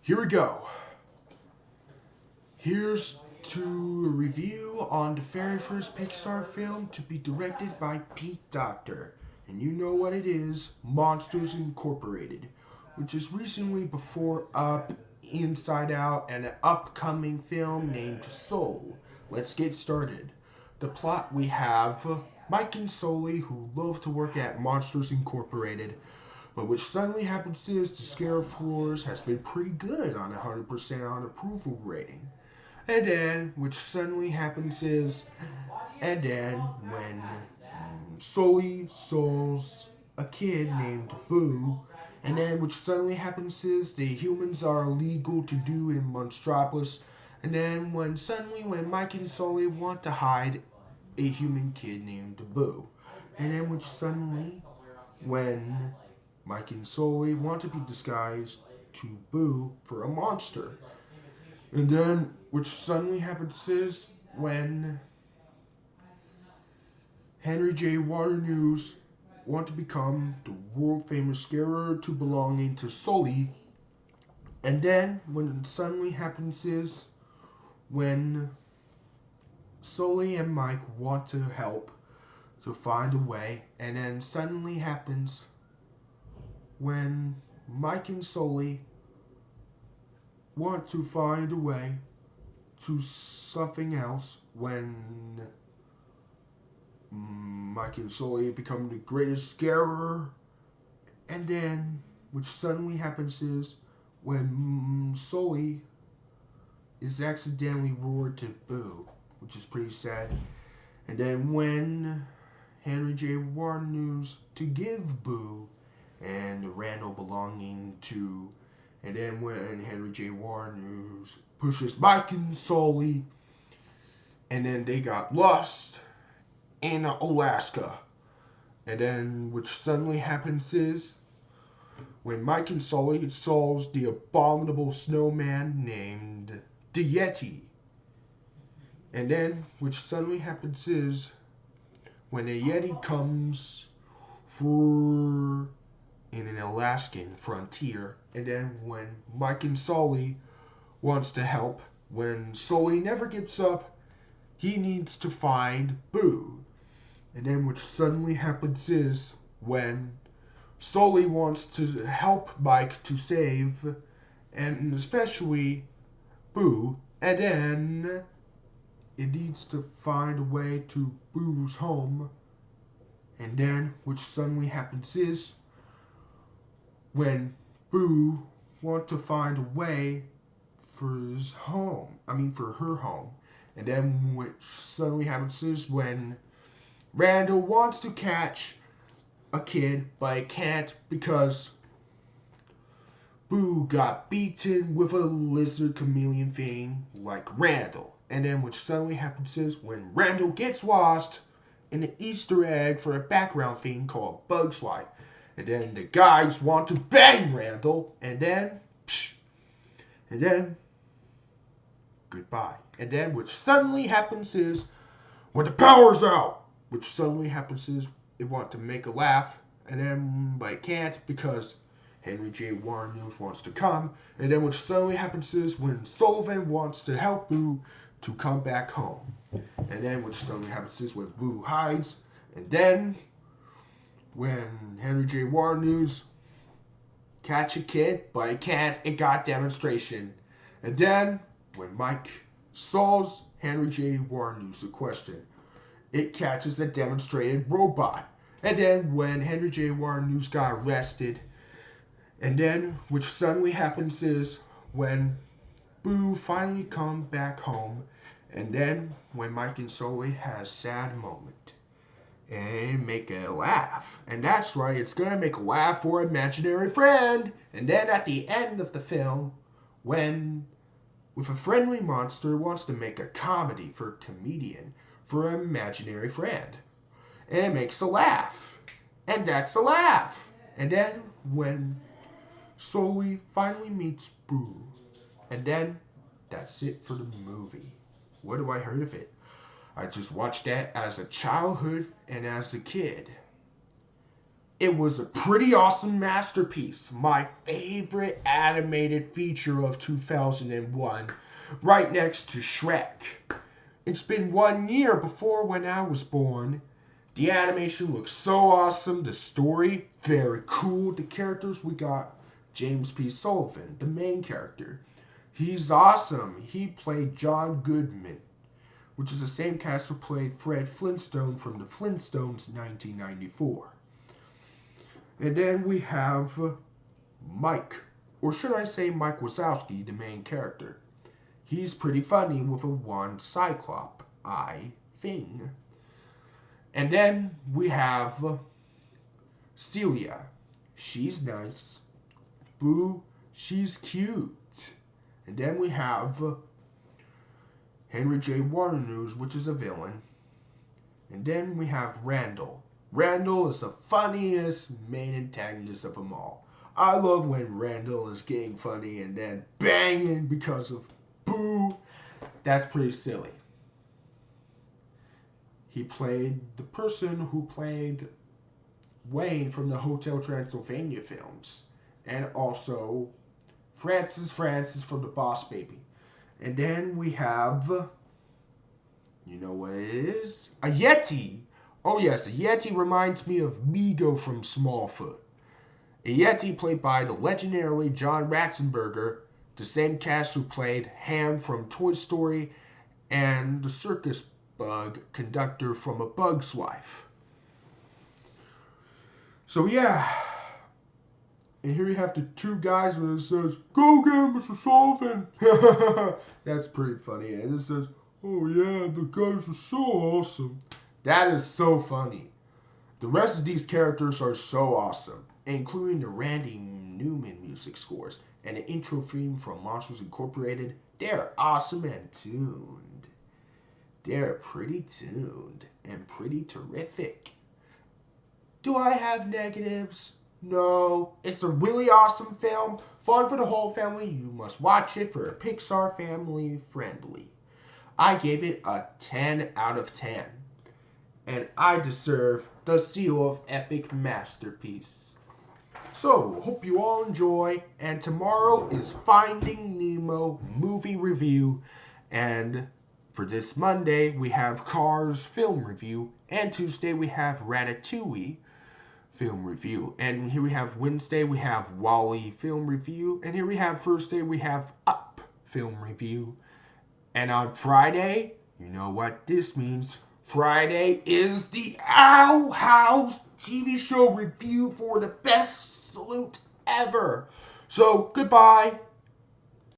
Here we go. Here's to a review on the very first Pixar film to be directed by Pete Docter. And you know what it is, Monsters Incorporated, which is recently before Up, Inside Out, and an upcoming film named Soul. Let's get started. The plot, we have Mike and Sully, who love to work at Monsters Incorporated, but which suddenly happens is the scare floors has been pretty good on 100% on approval rating. And then, which suddenly happens is, and then when Sully souls a kid named Boo, and then which suddenly happens is the humans are illegal to do in Monstropolis, and then when Mike and Sully want to hide a human kid named Boo, and then which suddenly when Mike and Sully want to be disguised to Boo for a monster. And then, which suddenly happens is when Henry J. Waternews want to become the world famous scarer to belonging to Sully. And then, when it suddenly happens is when Sully and Mike want to help to find a way. And then suddenly happens when Mike and Sully want to find a way to something else when Mike and Sully become the greatest scarer, and then which suddenly happens is when Sully is accidentally roared to Boo, which is pretty sad, and then when Henry J. Warner to give Boo and Randall belonging to, and then when Henry J. Warner pushes Mike and Sully, and then they got lost in Alaska. And then which suddenly happens is when Mike and Sully solves the abominable snowman named the Yeti. And then which suddenly happens is when a Yeti comes for in an Alaskan frontier, and then when Mike and Sully wants to help, when Sully never gives up, he needs to find Boo. And then what suddenly happens is when Sully wants to help Mike to save, and especially Boo, and then it needs to find a way to Boo's home. And then what suddenly happens is when Boo wants to find a way for his home, for her home. And then what suddenly happens is when Randall wants to catch a kid, but it can't because Boo got beaten with a lizard chameleon thing like Randall. And then what suddenly happens is when Randall gets lost in an Easter egg for a background thing called Bugs Life. And then the guys want to bang Randall, and then goodbye. And then what suddenly happens is when the power's out, which suddenly happens is they want to make a laugh, and then but it can't because Henry J. Warner wants to come, and then what suddenly happens is when Sullivan wants to help Boo to come back home, and then what suddenly happens is when Boo hides, and then when Henry J. Warner catch a kid, but it can't, it got demonstration, and then when Mike solves Henry J. Warner's question, it catches a demonstrated robot. And then when Henry J. Warner got arrested, and then which suddenly happens is when Boo finally come back home, and then when Mike and Sully has sad moment and make a laugh. And that's right, it's gonna make a laugh for imaginary friend. And then at the end of the film, when with a friendly monster wants to make a comedy for a comedian for an imaginary friend. And it makes a laugh. And that's a laugh. And then when Sully finally meets Boo, and then that's it for the movie. What do I heard of it? I just watched that as a childhood and as a kid. It was a pretty awesome masterpiece. My favorite animated feature of 2001, right next to Shrek. It's been 1 year before when I was born. The animation looks so awesome. The story, very cool. The characters, we got James P. Sullivan, the main character. He's awesome. He played John Goodman, which is the same cast who played Fred Flintstone from the Flintstones 1994. And then we have Mike, or should I say Mike Wazowski, the main character. He's pretty funny with a one cyclop eye thing. And then we have Celia. She's nice. Boo, she's cute. And then we have Henry J. Waternoose, which is a villain. And then we have Randall. Randall is the funniest main antagonist of them all. I love when Randall is getting funny and then banging because of Boo. That's pretty silly. He played the person who played Wayne from the Hotel Transylvania films. And also Francis from the Boss Baby. And then we have, you know what it is? A Yeti. Oh yes, a Yeti reminds me of Migo from Smallfoot. A Yeti played by the legendary John Ratzenberger, the same cast who played Ham from Toy Story, and the circus bug conductor from A Bug's Life. So yeah, and here you have the two guys when it says, "Go get him, Mr. Sullivan." That's pretty funny. And it says, "Oh yeah, the guys are so awesome." That is so funny. The rest of these characters are so awesome, including the Randy Newman music scores and the intro theme from Monsters Incorporated. They're awesome and tuned. They're pretty tuned and pretty terrific. Do I have negatives? No. It's a really awesome film. Fun for the whole family. You must watch it for a Pixar family friendly. I gave it a 10 out of 10. And I deserve the seal of epic masterpiece. So, hope you all enjoy. And tomorrow is Finding Nemo movie review. And for this Monday, we have Cars film review. And Tuesday, we have Ratatouille film review. And here we have Wednesday, we have Wall-E film review. And here we have Thursday, we have Up film review. And on Friday, you know what this means. Friday is the Owl House TV show review for the best salute ever. So, goodbye.